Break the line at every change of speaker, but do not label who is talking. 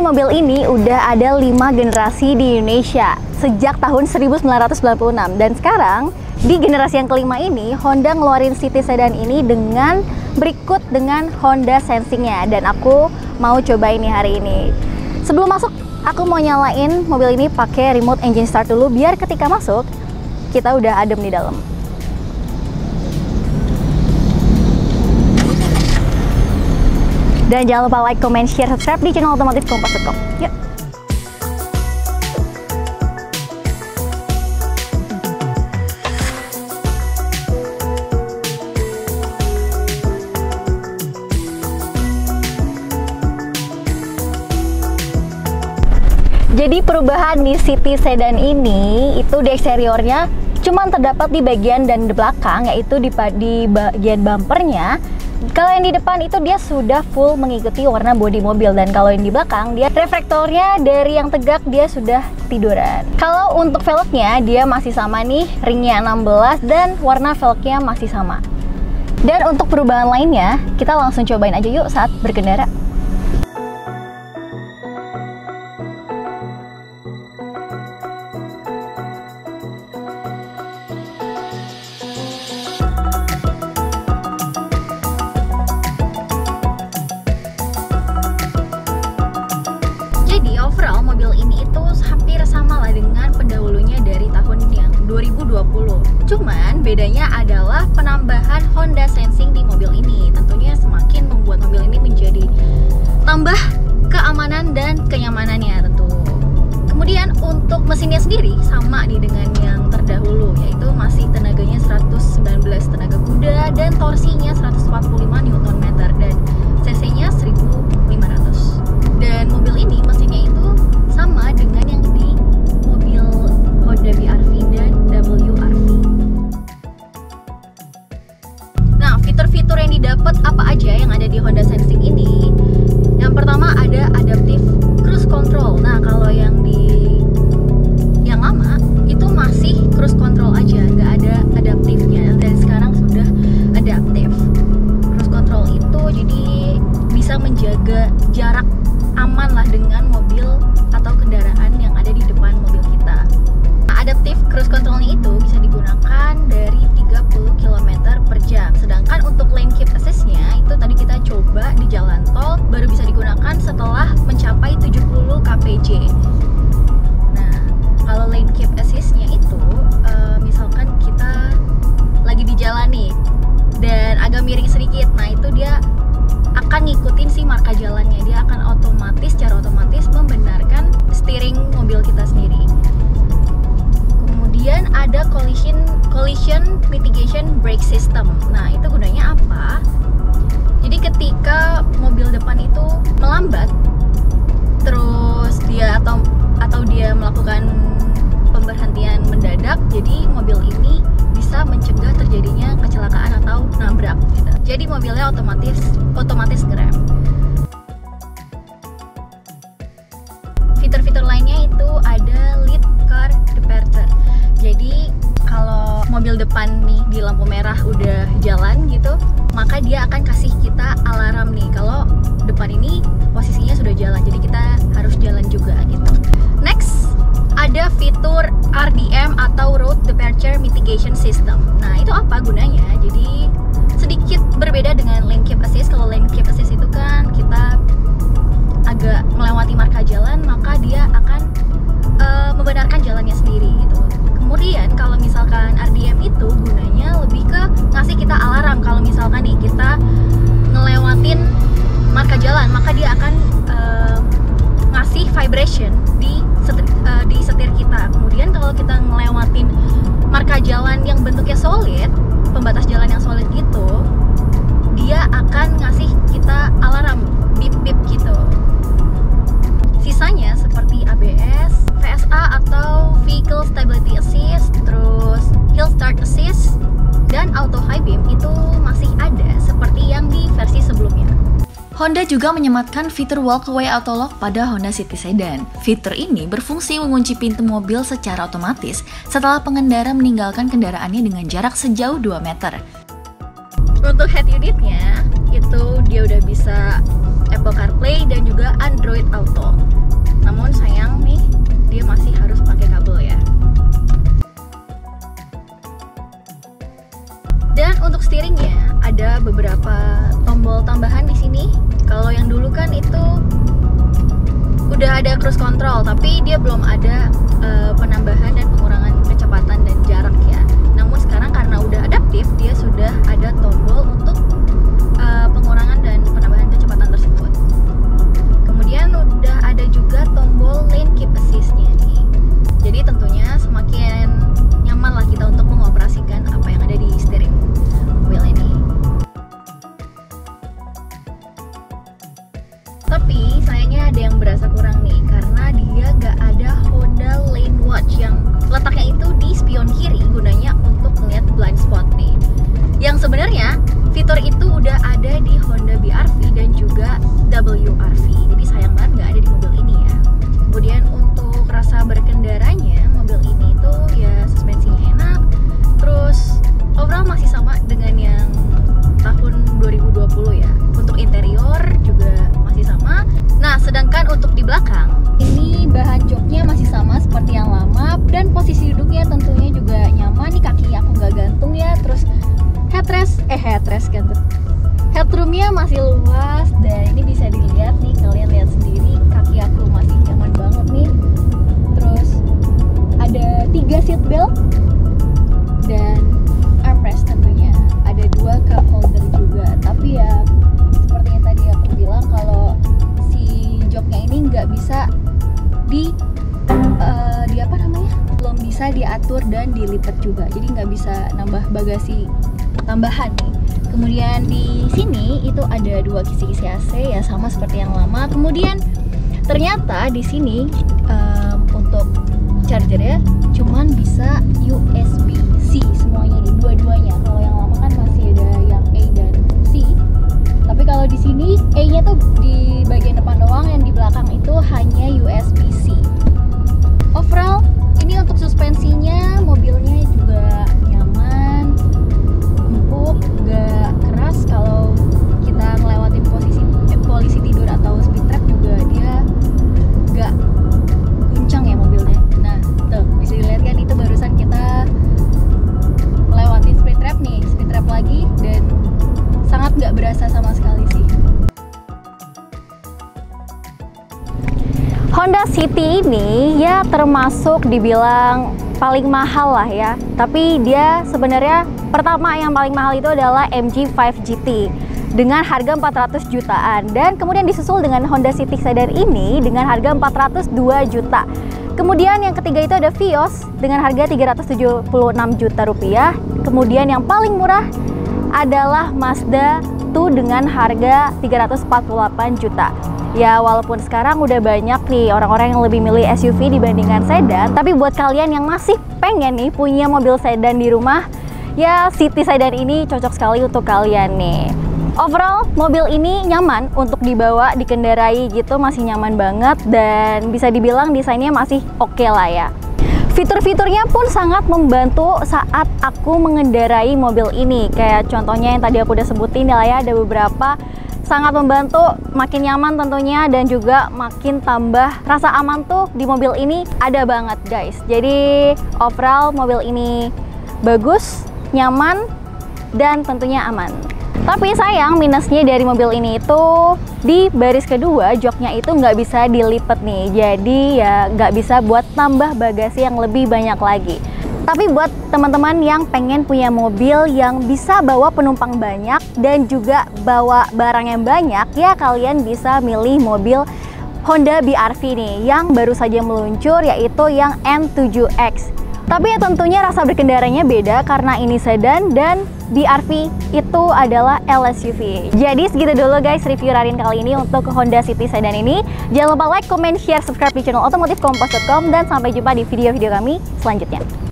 mobil ini udah ada 5 generasi di Indonesia sejak tahun 1996, dan sekarang di generasi yang kelima ini Honda ngeluarin City Sedan ini dengan berikut dengan Honda Sensing-nya, dan aku mau coba ini hari ini. Sebelum masuk, aku mau nyalain mobil ini pakai remote engine start dulu biar ketika masuk kita udah adem di dalam. Dan jangan lupa like, comment, share, subscribe di channel otomotif Kompas.com. Yuk! Jadi perubahan di City Sedan ini itu di eksteriornya cuma terdapat di bagian dan di belakang, yaitu di bagian bumpernya. Kalau yang di depan itu dia sudah full mengikuti warna bodi mobil, dan kalau yang di belakang dia reflektornya dari yang tegak dia sudah tiduran. Kalau untuk velgnya dia masih sama nih, ringnya 16 dan warna velgnya masih sama. Dan untuk perubahan lainnya kita langsung cobain aja yuk saat berkendara. Overall mobil ini itu hampir sama lah dengan pendahulunya dari tahun yang 2020. Cuman bedanya adalah penambahan Honda Sensing di mobil ini. Tentunya semakin membuat mobil ini menjadi tambah keamanan dan kenyamanannya tentu. Kemudian untuk mesinnya sendiri sama nih dengan yang terdahulu, yaitu masih tenaganya 119 tenaga kuda dan torsinya 145 Nm dan cc-nya 1500. Dan mobil ini mesinnya itu sama dengan yang di mobil Honda BR-V dan WR-V. Nah, fitur-fitur yang didapat apa aja yang ada di Honda Sensing ini? Yang pertama ada adaptive cruise control. Nah, kalau yang lama itu masih cruise control aja, nggak ada adaptifnya. Dan sekarang sudah adaptif. Cruise control itu jadi bisa menjaga jarak aman lah dengan mobil atau kendaraan yang ada di depan mobil kita. Nah, adaptive cruise controlnya itu bisa digunakan dari 30 km per jam. Sedangkan untuk lane keep assist-nya itu tadi kita coba di jalan tol baru bisa digunakan setelah mencapai 70 kpj. Nah, kalau lane keep assist-nya itu misalkan kita lagi di jalan nih dan agak miring sedikit, nah itu dia akan ngikutin si marka jalannya, dia akan secara otomatis membenarkan steering mobil kita sendiri. Kemudian ada collision mitigation brake system. Nah, itu gunanya apa? Jadi ketika mobil depan itu melambat, terus dia atau dia melakukan pemberhentian mendadak, jadi mobil ini bisa mencegah terjadinya kecelakaan atau nabrak gitu. Jadi mobilnya otomatis ngerem. Fitur-fitur lainnya itu ada lead car departure. Jadi kalau mobil depan nih di lampu merah udah jalan gitu, maka dia akan kasih kita alarm nih kalau depan ini posisinya sudah jalan. Jadi kita harus jalan juga gitu. Next, ada fitur RDM atau Road Departure Mitigation System. Nah, itu apa gunanya? Jadi sedikit berbeda dengan lane keep assist. Kalau lane keep assist itu kan kita agak melewati marka jalan, maka dia akan membenarkan jalannya sendiri gitu. Kemudian kalau misalkan RDM itu gunanya lebih ke ngasih kita alarm kalau misalkan nih kita ngelewatin marka jalan, maka dia akan ngasih vibration di setir kita. Kemudian kalau kita ngelewatin marka jalan yang bentuknya solid, pembatas jalan yang solid gitu, dia akan ngasih kita alarm bip-bip gitu. Sisanya seperti ABS, VSA atau Vehicle Stability Assist, terus Hill Start Assist, dan Auto High Beam itu masih ada seperti yang di versi sebelumnya.
Honda juga menyematkan fitur Walkaway Auto Lock pada Honda City Sedan. Fitur ini berfungsi mengunci pintu mobil secara otomatis setelah pengendara meninggalkan kendaraannya dengan jarak sejauh 2 meter.
Untuk head unitnya, itu dia udah bisa Apple CarPlay dan juga Android Auto. ada cruise control, tapi dia belum ada penambahan dan pengurangan kecepatan dan jarak ya. Namun sekarang karena udah adaptif, dia sudah ada tombol untuk pengurangan dan penambahan kecepatan tersebut. Kemudian udah ada juga tombol lane keep assist-nya nih. Jadi tentunya semakin nyaman lah kita untuk mengoperasikan apa yang ada di steering wheel ini. Tapi sayangnya ada yang berasa kurang nih, karena dia gak ada Honda Lane Watch yang letaknya itu di spion kiri, gunanya untuk melihat blind spot nih. Yang sebenarnya fitur itu udah ada di Honda BR-V dan juga WR-V. Jadi sayang banget gak ada di mobil ini ya. Kemudian untuk rasa berkendaranya, mobil ini tuh ya suspensinya enak. Terus overall masih sama dengan yang tahun 2020 ya. Untuk interior juga masih sama. Nah, sedangkan untuk di belakang ini bahan joknya masih sama seperti yang lama, dan posisi duduknya tentunya juga nyaman. Nih kaki aku nggak gantung ya. Terus headrest kan tuh. Headroomnya masih luas, dan ini bisa dilihat nih, kalian lihat sendiri kaki aku masih nyaman banget nih. Terus ada 3 seat belt dan armrest tentunya. Ada 2 cup holder juga. Tapi ya seperti yang tadi aku bilang, kalau si joknya ini nggak bisa di apa namanya, belum bisa diatur dan dilipat juga, jadi nggak bisa nambah bagasi tambahan nih. Kemudian di sini itu ada 2 kisi-kisi AC ya, sama seperti yang lama. Kemudian ternyata di sini untuk chargernya cuman bisa USB-C semuanya nih, dua-duanya. Kalau yang lama kan masih ada yang A dan C. Tapi kalau di sini A-nya tuh di bagian depan doang, yang di belakang itu hanya USB-C. Overall, ini untuk suspensinya, mobilnya juga nyaman, empuk, gak keras. Kalau kita ngelewatin polisi tidur atau speed trap juga dia gak guncang ya mobilnya. Nah, tuh bisa dilihat kan, itu barusan kita lewatin speed trap lagi, dan sangat gak berasa sama sekali sih. Honda City ini ya termasuk dibilang paling mahal lah ya. Tapi dia sebenarnya pertama yang paling mahal itu adalah MG5 GT dengan harga 400 jutaan. Dan kemudian disusul dengan Honda City Sedan ini dengan harga 402 juta. Kemudian yang ketiga itu ada Vios dengan harga 376 juta rupiah. Kemudian yang paling murah adalah Mazda 2 dengan harga 348 juta. Ya walaupun sekarang udah banyak nih orang-orang yang lebih milih SUV dibandingkan sedan, tapi buat kalian yang masih pengen nih punya mobil sedan di rumah, ya City Sedan ini cocok sekali untuk kalian nih. Overall mobil ini nyaman untuk dibawa, dikendarai gitu, masih nyaman banget, dan bisa dibilang desainnya masih oke lah ya. Fitur-fiturnya pun sangat membantu saat aku mengendarai mobil ini. Kayak contohnya yang tadi aku udah sebutin ya, ada beberapa sangat membantu, makin nyaman tentunya, dan juga makin tambah rasa aman tuh di mobil ini ada banget guys. Jadi overall mobil ini bagus, nyaman, dan tentunya aman. Tapi sayang minusnya dari mobil ini itu di baris kedua joknya itu nggak bisa dilipat nih. Jadi ya nggak bisa buat tambah bagasi yang lebih banyak lagi. Tapi buat teman-teman yang pengen punya mobil yang bisa bawa penumpang banyak dan juga bawa barang yang banyak, ya kalian bisa milih mobil Honda BR-V nih yang baru saja meluncur, yaitu yang N7X. Tapi ya tentunya rasa berkendaranya beda karena ini sedan dan BR-V itu adalah LSUV. Jadi segitu dulu guys review Rarin kali ini untuk Honda City Sedan ini. Jangan lupa like, comment, share, subscribe di channel otomotifkompas.com, dan sampai jumpa di video-video kami selanjutnya.